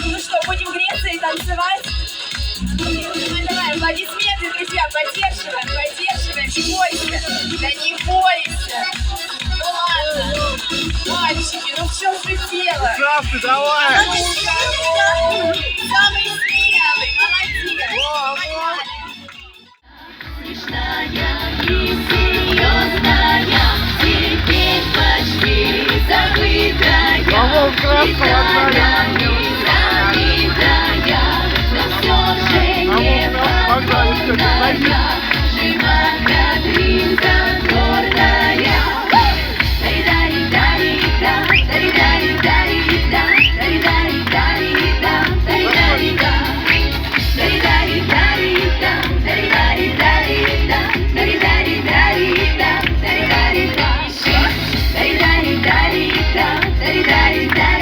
Ну что, будем греться и танцевать? Давай, аплодисменты, друзья, поддерживаем, поддерживаем, не бойся, да не бойся. Ну ладно, мальчики, ну в чем же дело? Здравствуй, давай! Самый смелый, молодец. Смешная и серьезная, теперь почти забытая, хитрая и забитая, но все же не покорная, жива каприца гордая. Дари-дари-дари-да, дари-дари-дари-да, дари-дари-дари-да, дари-дари-да. Дари-дари-дари-да, дари-дари-дари-да, дари-дари-дари-да, дари-дари-да. Дари-дари-дари-да, дари-дари-дари.